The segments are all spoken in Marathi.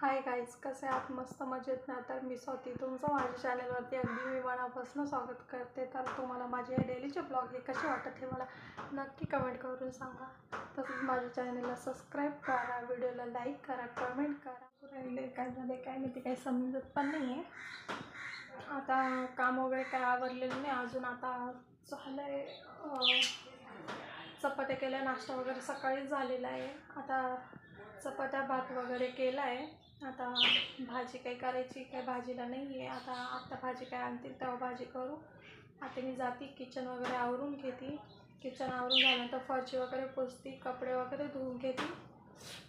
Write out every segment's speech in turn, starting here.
हाय गाईज, कसे आहात? मस्त मजेत ना? तर मी स्वाती तुमचं माझ्या चॅनलवरती अगदी मी मनापासून स्वागत करते. तर तुम्हाला माझे डेलीचे ब्लॉग हे कसे वाटत हे मला नक्की कमेंट करून सांगा. तसंच माझ्या चॅनलला सबस्क्राईब करा, व्हिडिओला लाईक करा, कमेंट करा. राहिले काय झाले काय नाही ते काही समजत पण नाही आहे. आता काम वगैरे काय आवरलेलं नाही अजून. आता झालं आहे चपात्या केल्या, नाश्ता वगैरे सकाळीच झालेला आहे. आता चपात्या भात वगैरे केला आहे. आता भाजी काही करायची, काही भाजीला नाही आहे. आता भाजी काय आणतील तेव्हा भाजी करू. आता मी जाते किचन वगैरे आवरून घेते. किचन आवरून झाल्यानंतर फरची वगैरे पुसते, कपडे वगैरे धुवून घेते.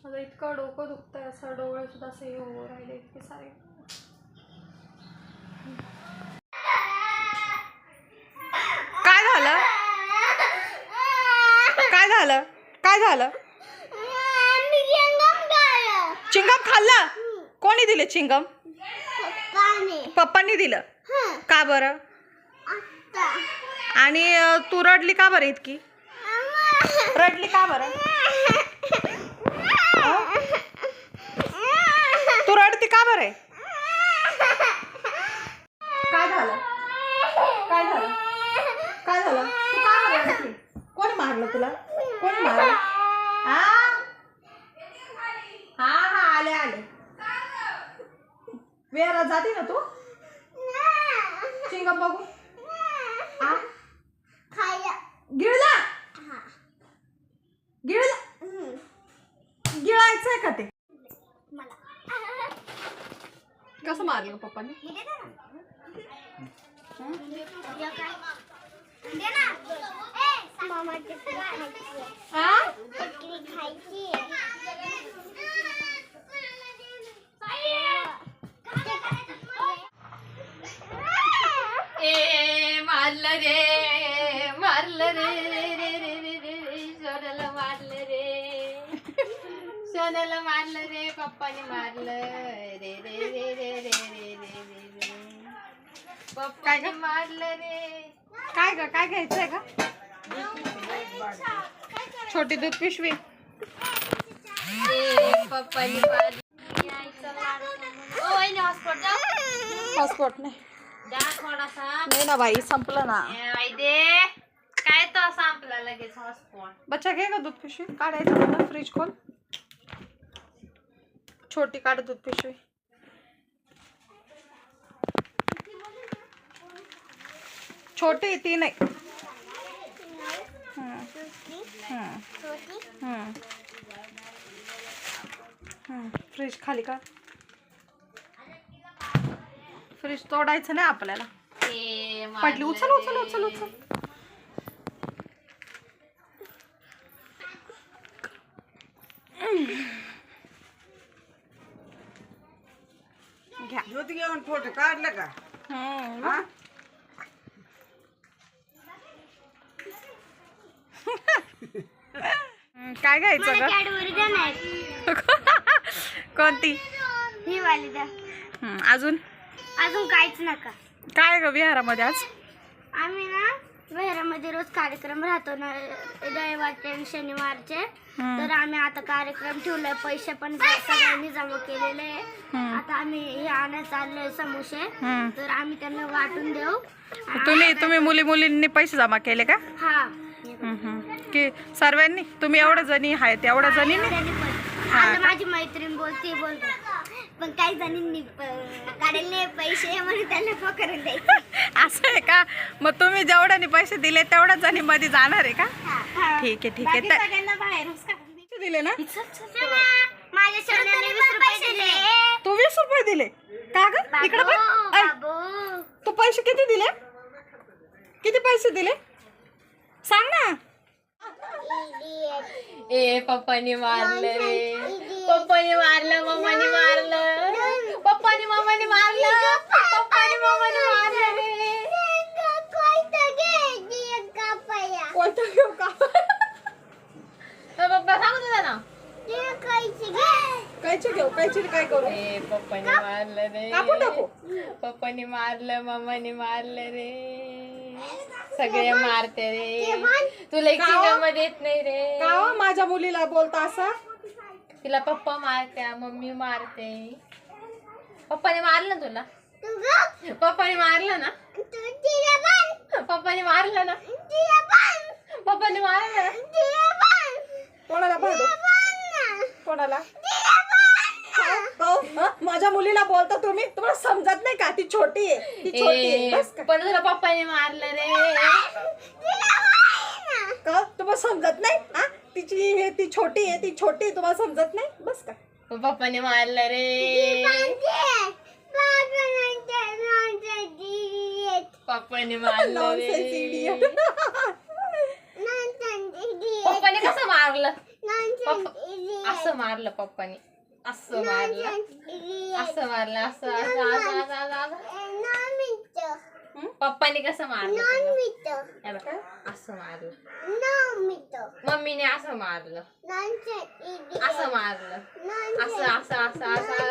माझं इतकं डोकं दुखतं आहे, असं डोळेसुद्धा असे हे हो राहिले इतके सारे. काय झालं? काय झालं? काय झालं? चिंगम खाल्लं? कोणी दिले चिंगम? पप्पांनी दिलं. का बरं? आणि तू रडली का बरं इतकी? रडली का बरं? तू रडती का बरं? काय झालं? काय झालं? काय झालं? तू का बरं रडती? कोणी मारलं तुला? कोणी मारलं? हा हा हा आले आले. वेळा जाते ना तू? चिंगम बघू. गिळला? गिळला? गिळायचंय का ते? कसं मारलं पप्पाने? मारलं रे, मारलं रे रे रे रे रे रे रे, सोन्याला मारलं रे, सोन्याला मारलं रे, पप्पाने मारलं रे रे रे रे रे रे रे रे, पप्पाने मारलं रे. काय ग? काय घ्यायचंय का? छोटी दूध पिशवी. पप्पाने मारलं. हॉटस्पॉट नाही द्या थोडासा. नाही ना बाई, संपलं ना. काय तो संपला लगेच हॉटस्पॉट. बच्चा घे का दूध पिशवी? काढायचं मला. फ्रीज खोल. छोटी काढ दूध पिशवी. छोटी ती नाही. फ्रीज खाली का? फ्रीज तोडायचं नाही आपल्याला. पडली. उचल उचल उचल उचल. घ्या. ज्योती घेऊन फोटो काढलं का? काय घ्यायचं ग? कोणती? ही वाली द्या. अजून अजून काहीच नका. काय ग विहारामध्ये आज? आम्ही ना विहारामध्ये रोज कार्यक्रम राहतो ना, रविवारचे आणि शनिवारचे. तर आम्ही आता कार्यक्रम ठेवलाय. पैसे पण सगळ्यांनी जमा केलेले आहे. आता आम्ही हे आणायला चाललोय समोसे. तर आम्ही त्यांना वाटून देऊ. तुम्ही मुलींनी पैसे जमा केले का? हा. की सर्वांनी? तुम्ही एवढ्या जणी आहेत एवढ्या जणींनी? आता माझी मैत्रीण बोलते पण काही जणींनी काढले पैसे म्हणून त्यांना पकडून द्यायचे. असं आहे का? मग तुम्ही जेवढ्यानी पैसे दिले तेवढ्या जणी मध्ये जाणार आहे का? ठीक आहे ठीक आहे. सगळ्यांना बाहेर दिले ना? माझ्या सोन्याने 20 रुपये दिले. तू 20 रुपये दिले का ग? इकडे बघ. तू पैसे किती दिले? किती पैसे दिले सांग ना. पप्पाने मारलं रे, पप्पाने मारलं, मम्माने मारलं, पप्पाने मम्माने मारलं, पप्पाने मम्माने मारलं रे. कोणतं घेऊ का? पप्पा सांगू तुला ना. कायचे घेऊ? कायचे काय करू? पप्पाने मारलं रे, कापून टाकू. पप्पाने मारलं, मम्माने मारलं रे, सगळे मारते रे. तुला एक चिंगम देत नाही रे. का माझ्या मुलीला बोलता असं? तिला पप्पा मारत्या, मम्मी मारते. पप्पाने मारलं तुला? पप्पाने मारलं ना? पप्पाने मारलं ना? पप्पाने मारलं ना? कोणाला भांडू? कोणाला? माझ्या मुलीला बोलता तुम्ही? तुम्हाला समजत नाही का? ती छोटी आहे, ती छोटी आहे. बस का? पण तुला पप्पाने मारलं रे. का तुम्हाला समजत नाही? हा तिची हे ती छोटी आहे, ती छोटी आहे, तुम्हाला समजत नाही? बस का? पप्पाने मारलं रे. पप्पाने मारलं Nonsense रे. idiot. पप्पाने कसं मारलं? असं मारलं पप्पाने. असं मारलं, असं मारलं, असं असं असं असं असं. पप्पाने कसं मारलं तुला? हे बघ, असं मारलं. मम्मीने असं मारलं, असं मारलं, असं असं असं असं